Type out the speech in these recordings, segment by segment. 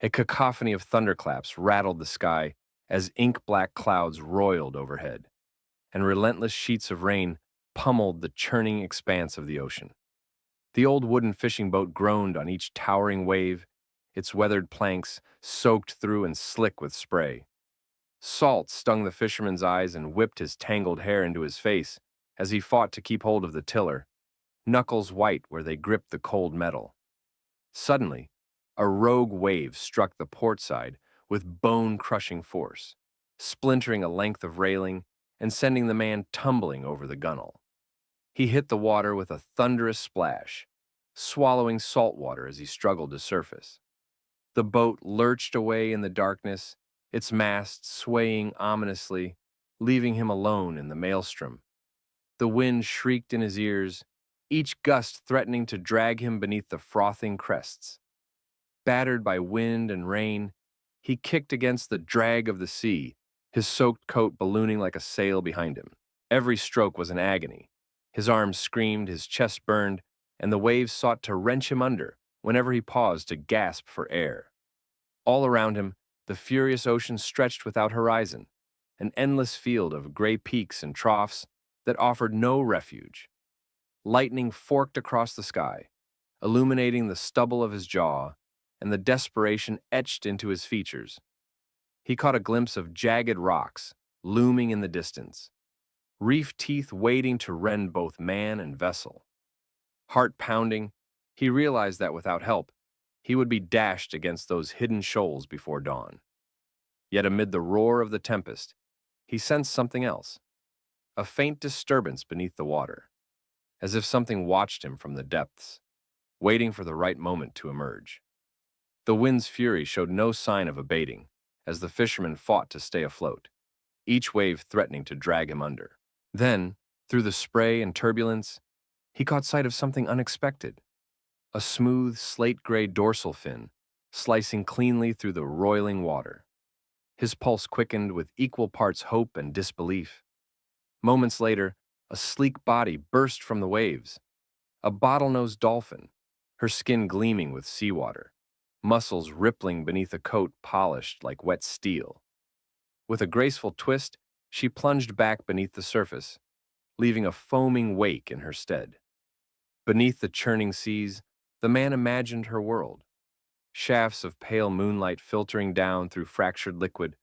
A cacophony of thunderclaps rattled the sky as ink-black clouds roiled overhead, and relentless sheets of rain pummeled the churning expanse of the ocean. The old wooden fishing boat groaned on each towering wave, its weathered planks soaked through and slick with spray. Salt stung the fisherman's eyes and whipped his tangled hair into his face as he fought to keep hold of the tiller, knuckles white where they gripped the cold metal. Suddenly, a rogue wave struck the port side with bone-crushing force, splintering a length of railing and sending the man tumbling over the gunwale. He hit the water with a thunderous splash, swallowing salt water as he struggled to surface. The boat lurched away in the darkness, its mast swaying ominously, leaving him alone in the maelstrom. The wind shrieked in his ears, each gust threatening to drag him beneath the frothing crests. Battered by wind and rain, he kicked against the drag of the sea, his soaked coat ballooning like a sail behind him. Every stroke was an agony. His arms screamed, his chest burned, and the waves sought to wrench him under whenever he paused to gasp for air. All around him, the furious ocean stretched without horizon, an endless field of gray peaks and troughs that offered no refuge. Lightning forked across the sky, illuminating the stubble of his jaw, and the desperation etched into his features. He caught a glimpse of jagged rocks looming in the distance, reef teeth waiting to rend both man and vessel. Heart pounding, he realized that without help, he would be dashed against those hidden shoals before dawn. Yet amid the roar of the tempest, he sensed something else, a faint disturbance beneath the water, as if something watched him from the depths, waiting for the right moment to emerge. The wind's fury showed no sign of abating as the fisherman fought to stay afloat, each wave threatening to drag him under. Then, through the spray and turbulence, he caught sight of something unexpected, a smooth, slate-gray dorsal fin slicing cleanly through the roiling water. His pulse quickened with equal parts hope and disbelief. Moments later, a sleek body burst from the waves, a bottlenose dolphin, her skin gleaming with seawater, muscles rippling beneath a coat polished like wet steel. With a graceful twist, she plunged back beneath the surface, leaving a foaming wake in her stead. Beneath the churning seas, the man imagined her world. Shafts of pale moonlight filtering down through fractured liquid,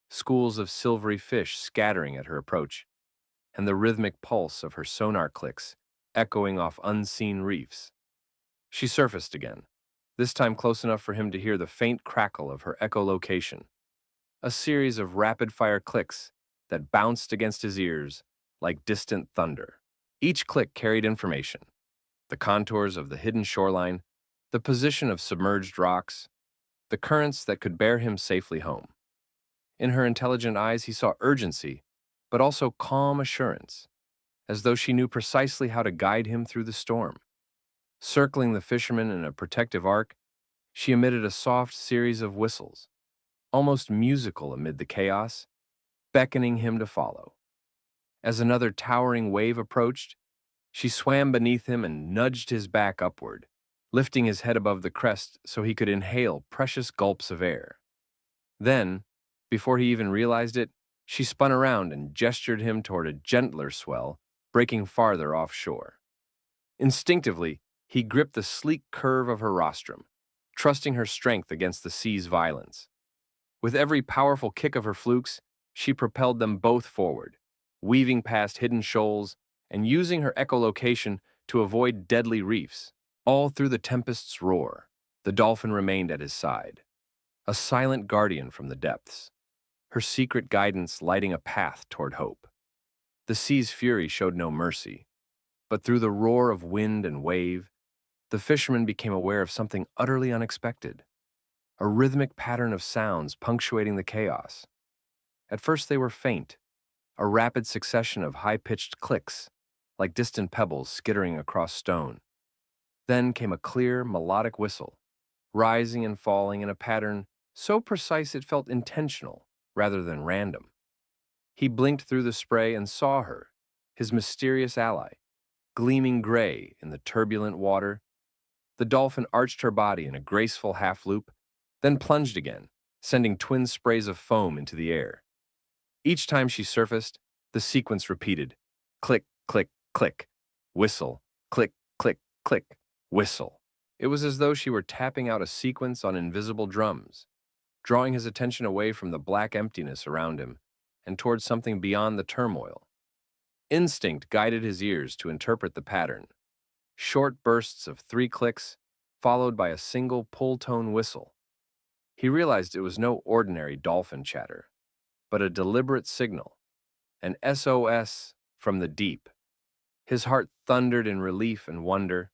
schools of silvery fish scattering at her approach, and the rhythmic pulse of her sonar clicks echoing off unseen reefs. She surfaced again, this time close enough for him to hear the faint crackle of her echolocation, a series of rapid-fire clicks that bounced against his ears like distant thunder. Each click carried information: the contours of the hidden shoreline, the position of submerged rocks, the currents that could bear him safely home. In her intelligent eyes he saw urgency, but also calm assurance, as though she knew precisely how to guide him through the storm. Circling the fisherman in a protective arc, she emitted a soft series of whistles, almost musical amid the chaos, beckoning him to follow. As another towering wave approached, she swam beneath him and nudged his back upward, lifting his head above the crest so he could inhale precious gulps of air. Then, before he even realized it, she spun around and gestured him toward a gentler swell, breaking farther offshore. Instinctively, he gripped the sleek curve of her rostrum, trusting her strength against the sea's violence. With every powerful kick of her flukes, she propelled them both forward, weaving past hidden shoals and using her echolocation to avoid deadly reefs. All through the tempest's roar, the dolphin remained at his side, a silent guardian from the depths, her secret guidance lighting a path toward hope. The sea's fury showed no mercy, but through the roar of wind and wave, the fisherman became aware of something utterly unexpected, a rhythmic pattern of sounds punctuating the chaos. At first they were faint, a rapid succession of high-pitched clicks, like distant pebbles skittering across stone. Then came a clear, melodic whistle, rising and falling in a pattern so precise it felt intentional rather than random. He blinked through the spray and saw her, his mysterious ally, gleaming gray in the turbulent water. The dolphin arched her body in a graceful half-loop, then plunged again, sending twin sprays of foam into the air. Each time she surfaced, the sequence repeated. Click, click, click. Whistle. Click, click, click. Whistle. It was as though she were tapping out a sequence on invisible drums, drawing his attention away from the black emptiness around him and towards something beyond the turmoil. Instinct guided his ears to interpret the pattern. Short bursts of 3 clicks, followed by a single pull-tone whistle. He realized it was no ordinary dolphin chatter, but a deliberate signal, an SOS from the deep. His heart thundered in relief and wonder.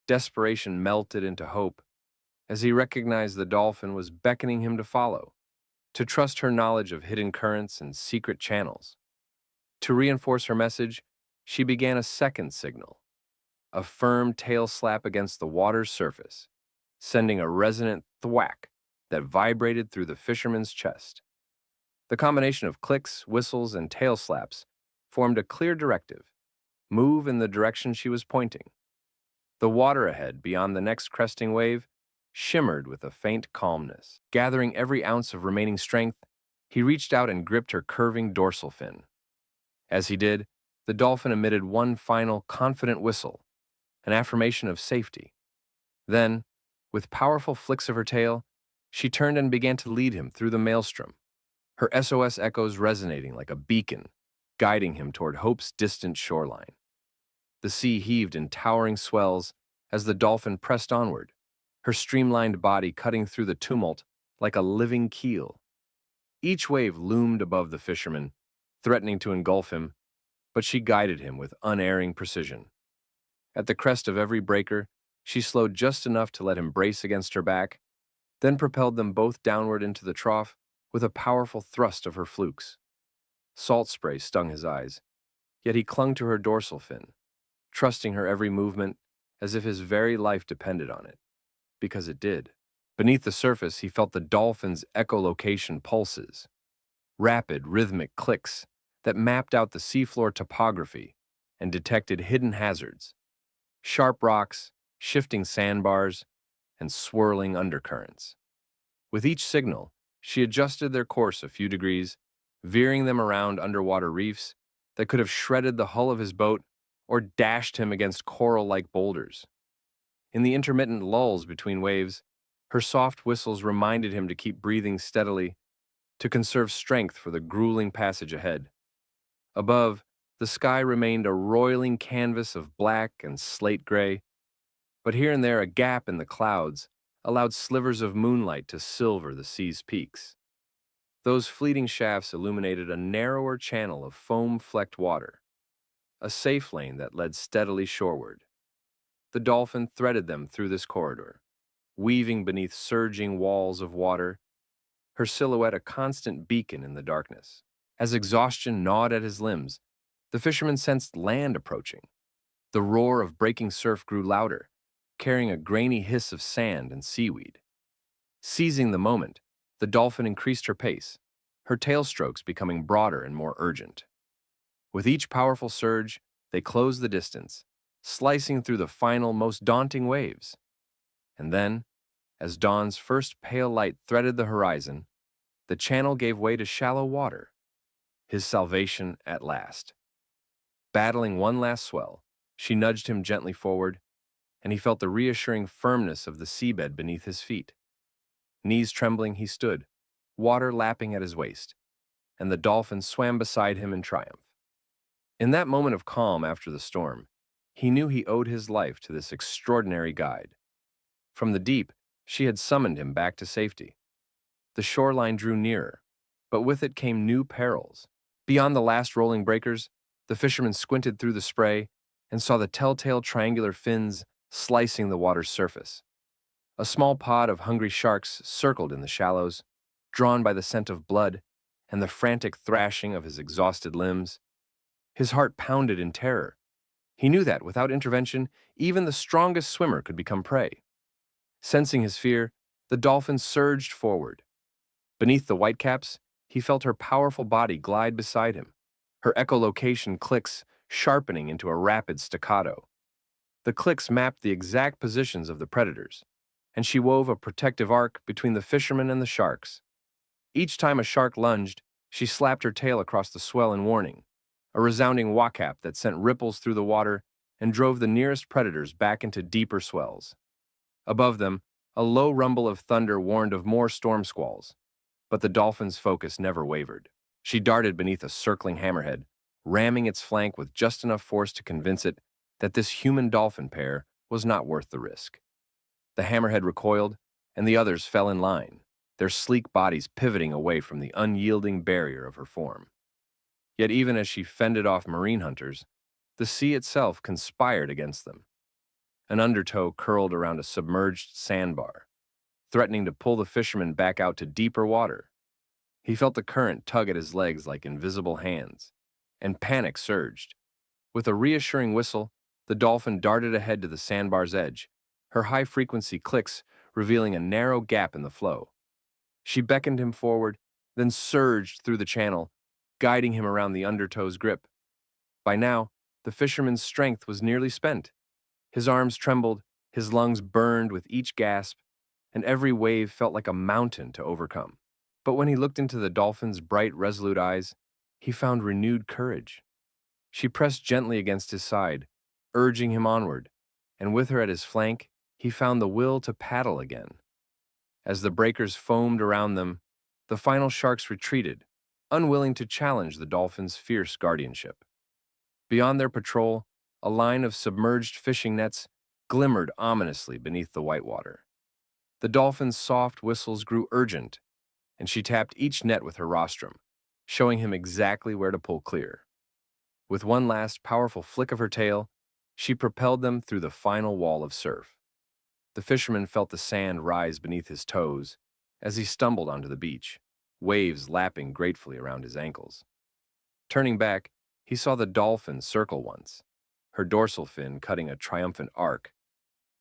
Desperation melted into hope as he recognized the dolphin was beckoning him to follow, to trust her knowledge of hidden currents and secret channels. To reinforce her message, she began a second signal, a firm tail slap against the water's surface, sending a resonant thwack that vibrated through the fisherman's chest. The combination of clicks, whistles, and tail slaps formed a clear directive: move in the direction she was pointing. The water ahead, beyond the next cresting wave, shimmered with a faint calmness. Gathering every ounce of remaining strength, he reached out and gripped her curving dorsal fin. As he did, the dolphin emitted one final, confident whistle, an affirmation of safety. Then, with powerful flicks of her tail, she turned and began to lead him through the maelstrom, her SOS echoes resonating like a beacon, guiding him toward hope's distant shoreline. The sea heaved in towering swells as the dolphin pressed onward, her streamlined body cutting through the tumult like a living keel. Each wave loomed above the fisherman, threatening to engulf him, but she guided him with unerring precision. At the crest of every breaker, she slowed just enough to let him brace against her back, then propelled them both downward into the trough with a powerful thrust of her flukes. Salt spray stung his eyes, yet he clung to her dorsal fin, trusting her every movement as if his very life depended on it, because it did. Beneath the surface, he felt the dolphin's echolocation pulses, rapid, rhythmic clicks that mapped out the seafloor topography and detected hidden hazards, sharp rocks, shifting sandbars, and swirling undercurrents. With each signal, she adjusted their course a few degrees, veering them around underwater reefs that could have shredded the hull of his boat or dashed him against coral-like boulders. In the intermittent lulls between waves, her soft whistles reminded him to keep breathing steadily, to conserve strength for the grueling passage ahead. Above, the sky remained a roiling canvas of black and slate gray, but here and there a gap in the clouds allowed slivers of moonlight to silver the sea's peaks. Those fleeting shafts illuminated a narrower channel of foam-flecked water, a safe lane that led steadily shoreward. The dolphin threaded them through this corridor, weaving beneath surging walls of water, her silhouette a constant beacon in the darkness. As exhaustion gnawed at his limbs, the fisherman sensed land approaching. The roar of breaking surf grew louder, carrying a grainy hiss of sand and seaweed. Seizing the moment, the dolphin increased her pace, her tail strokes becoming broader and more urgent. With each powerful surge, they closed the distance, slicing through the final, most daunting waves. And then, as dawn's first pale light threaded the horizon, the channel gave way to shallow water, his salvation at last. Battling one last swell, she nudged him gently forward, and he felt the reassuring firmness of the seabed beneath his feet. Knees trembling, he stood, water lapping at his waist, and the dolphin swam beside him in triumph. In that moment of calm after the storm, he knew he owed his life to this extraordinary guide. From the deep, she had summoned him back to safety. The shoreline drew nearer, but with it came new perils. Beyond the last rolling breakers, the fisherman squinted through the spray and saw the telltale triangular fins slicing the water's surface. A small pod of hungry sharks circled in the shallows, drawn by the scent of blood and the frantic thrashing of his exhausted limbs. His heart pounded in terror. He knew that, without intervention, even the strongest swimmer could become prey. Sensing his fear, the dolphin surged forward. Beneath the whitecaps, he felt her powerful body glide beside him, her echolocation clicks sharpening into a rapid staccato. The clicks mapped the exact positions of the predators, and she wove a protective arc between the fisherman and the sharks. Each time a shark lunged, she slapped her tail across the swell in warning, a resounding whacap that sent ripples through the water and drove the nearest predators back into deeper swells. Above them, a low rumble of thunder warned of more storm squalls, but the dolphin's focus never wavered. She darted beneath a circling hammerhead, ramming its flank with just enough force to convince it that this human-dolphin pair was not worth the risk. The hammerhead recoiled, and the others fell in line, their sleek bodies pivoting away from the unyielding barrier of her form. Yet even as she fended off marine hunters, the sea itself conspired against them. An undertow curled around a submerged sandbar, threatening to pull the fisherman back out to deeper water. He felt the current tug at his legs like invisible hands, and panic surged. With a reassuring whistle, the dolphin darted ahead to the sandbar's edge, her high-frequency clicks revealing a narrow gap in the flow. She beckoned him forward, then surged through the channel, guiding him around the undertow's grip. By now, the fisherman's strength was nearly spent. His arms trembled, his lungs burned with each gasp, and every wave felt like a mountain to overcome. But when he looked into the dolphin's bright, resolute eyes, he found renewed courage. She pressed gently against his side, urging him onward, and with her at his flank, he found the will to paddle again. As the breakers foamed around them, the final sharks retreated, unwilling to challenge the dolphin's fierce guardianship. Beyond their patrol, a line of submerged fishing nets glimmered ominously beneath the white water. The dolphin's soft whistles grew urgent, and she tapped each net with her rostrum, showing him exactly where to pull clear. With one last powerful flick of her tail, she propelled them through the final wall of surf. The fisherman felt the sand rise beneath his toes as he stumbled onto the beach, waves lapping gratefully around his ankles. Turning back, he saw the dolphin circle once, her dorsal fin cutting a triumphant arc,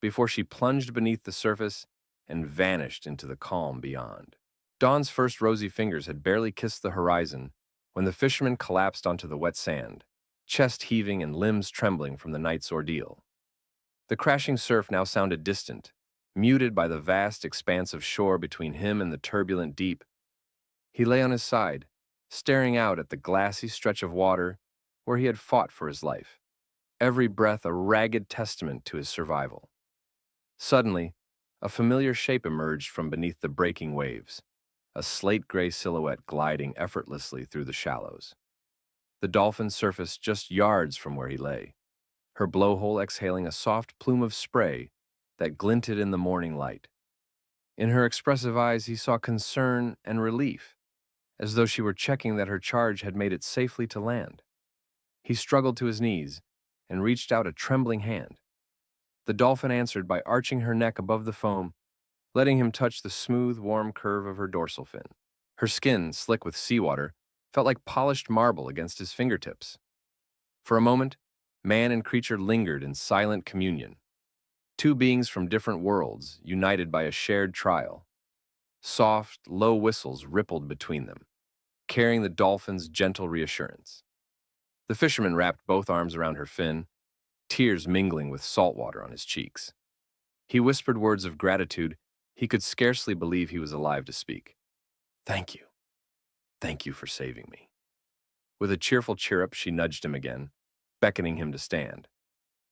before she plunged beneath the surface and vanished into the calm beyond. Dawn's first rosy fingers had barely kissed the horizon when the fisherman collapsed onto the wet sand, chest heaving and limbs trembling from the night's ordeal. The crashing surf now sounded distant, muted by the vast expanse of shore between him and the turbulent deep. He lay on his side, staring out at the glassy stretch of water where he had fought for his life, every breath a ragged testament to his survival. Suddenly, a familiar shape emerged from beneath the breaking waves, a slate-gray silhouette gliding effortlessly through the shallows. The dolphin surfaced just yards from where he lay, her blowhole exhaling a soft plume of spray that glinted in the morning light. In her expressive eyes he saw concern and relief, as though she were checking that her charge had made it safely to land. He struggled to his knees and reached out a trembling hand. The dolphin answered by arching her neck above the foam, letting him touch the smooth, warm curve of her dorsal fin. Her skin, slick with seawater, felt like polished marble against his fingertips. For a moment, man and creature lingered in silent communion, two beings from different worlds, united by a shared trial. Soft, low whistles rippled between them, carrying the dolphin's gentle reassurance. The fisherman wrapped both arms around her fin, tears mingling with salt water on his cheeks. He whispered words of gratitude he could scarcely believe he was alive to speak. "Thank you. Thank you for saving me." With a cheerful chirrup, she nudged him again, beckoning him to stand.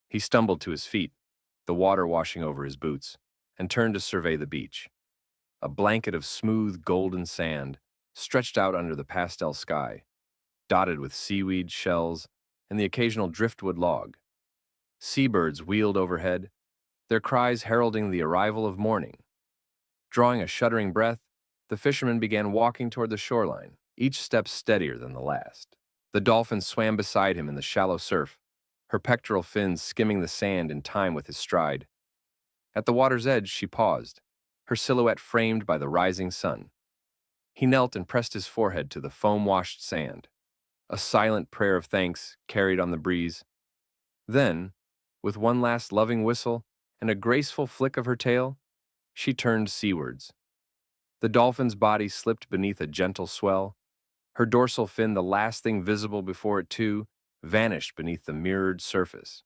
He stumbled to his feet, the water washing over his boots, and turned to survey the beach. A blanket of smooth, golden sand stretched out under the pastel sky, dotted with seaweed, shells, and the occasional driftwood log. Seabirds wheeled overhead, their cries heralding the arrival of morning. Drawing a shuddering breath, the fisherman began walking toward the shoreline, each step steadier than the last. The dolphin swam beside him in the shallow surf, her pectoral fins skimming the sand in time with his stride. At the water's edge, she paused, her silhouette framed by the rising sun. He knelt and pressed his forehead to the foam-washed sand, a silent prayer of thanks carried on the breeze. Then, with one last loving whistle and a graceful flick of her tail, she turned seawards. The dolphin's body slipped beneath a gentle swell, her dorsal fin, the last thing visible before it too, vanished beneath the mirrored surface.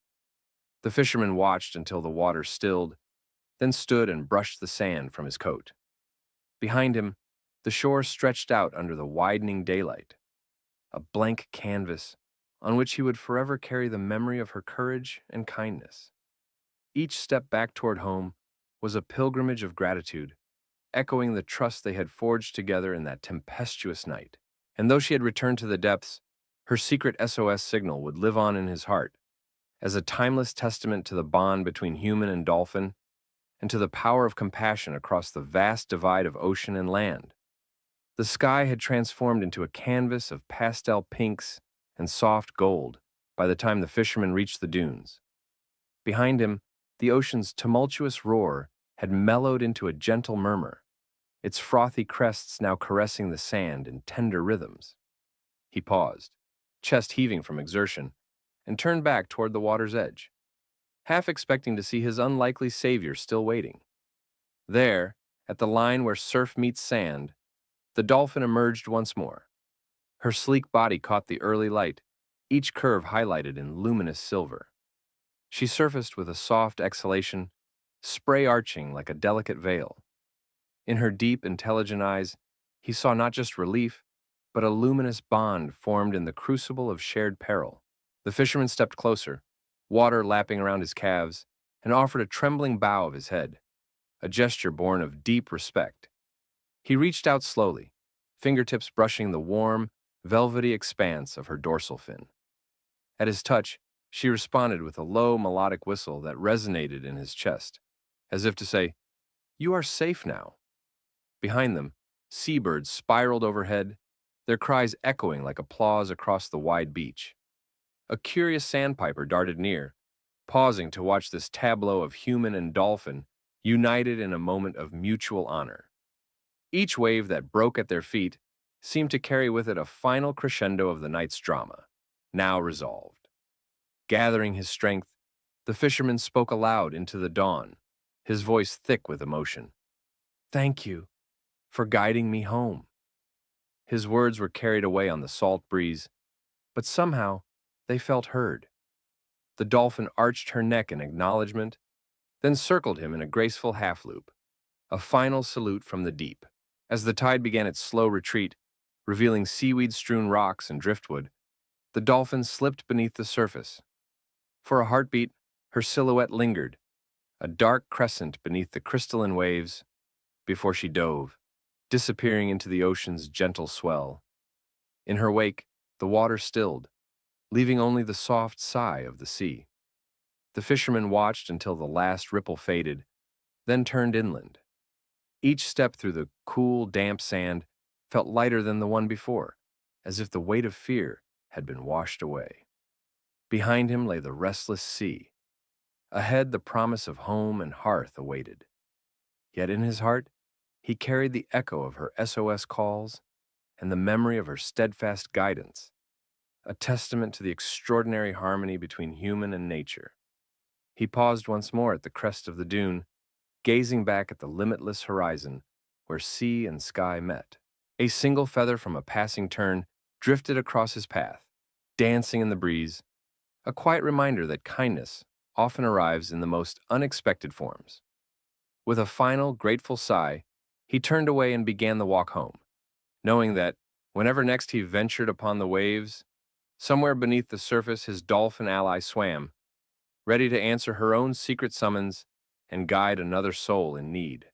The fisherman watched until the water stilled, then stood and brushed the sand from his coat. Behind him, the shore stretched out under the widening daylight, a blank canvas on which he would forever carry the memory of her courage and kindness. Each step back toward home was a pilgrimage of gratitude, echoing the trust they had forged together in that tempestuous night. And though she had returned to the depths, her secret SOS signal would live on in his heart, as a timeless testament to the bond between human and dolphin, and to the power of compassion across the vast divide of ocean and land. The sky had transformed into a canvas of pastel pinks and soft gold by the time the fisherman reached the dunes. Behind him, the ocean's tumultuous roar had mellowed into a gentle murmur, its frothy crests now caressing the sand in tender rhythms. He paused, chest heaving from exertion, and turned back toward the water's edge, half expecting to see his unlikely savior still waiting. There, at the line where surf meets sand, the dolphin emerged once more. Her sleek body caught the early light, each curve highlighted in luminous silver. She surfaced with a soft exhalation, spray arching like a delicate veil. In her deep, intelligent eyes, he saw not just relief, but a luminous bond formed in the crucible of shared peril. The fisherman stepped closer, water lapping around his calves, and offered a trembling bow of his head, a gesture born of deep respect. He reached out slowly, fingertips brushing the warm, velvety expanse of her dorsal fin. At his touch, she responded with a low, melodic whistle that resonated in his chest, as if to say, "You are safe now." Behind them, seabirds spiraled overhead, their cries echoing like applause across the wide beach. A curious sandpiper darted near, pausing to watch this tableau of human and dolphin united in a moment of mutual honor. Each wave that broke at their feet seemed to carry with it a final crescendo of the night's drama, now resolved. Gathering his strength, the fisherman spoke aloud into the dawn, his voice thick with emotion. "Thank you for guiding me home." His words were carried away on the salt breeze, but somehow they felt heard. The dolphin arched her neck in acknowledgement, then circled him in a graceful half-loop, a final salute from the deep. As the tide began its slow retreat, revealing seaweed-strewn rocks and driftwood, the dolphin slipped beneath the surface. For a heartbeat, her silhouette lingered, a dark crescent beneath the crystalline waves, before she dove, disappearing into the ocean's gentle swell. In her wake, the water stilled, leaving only the soft sigh of the sea. The fisherman watched until the last ripple faded, then turned inland. Each step through the cool, damp sand felt lighter than the one before, as if the weight of fear had been washed away. Behind him lay the restless sea. Ahead, the promise of home and hearth awaited. Yet in his heart, he carried the echo of her SOS calls and the memory of her steadfast guidance, a testament to the extraordinary harmony between human and nature. He paused once more at the crest of the dune, gazing back at the limitless horizon where sea and sky met. A single feather from a passing tern drifted across his path, dancing in the breeze, a quiet reminder that kindness often arrives in the most unexpected forms. With a final, grateful sigh, he turned away and began the walk home, knowing that, whenever next he ventured upon the waves, somewhere beneath the surface his dolphin ally swam, ready to answer her own secret summons and guide another soul in need.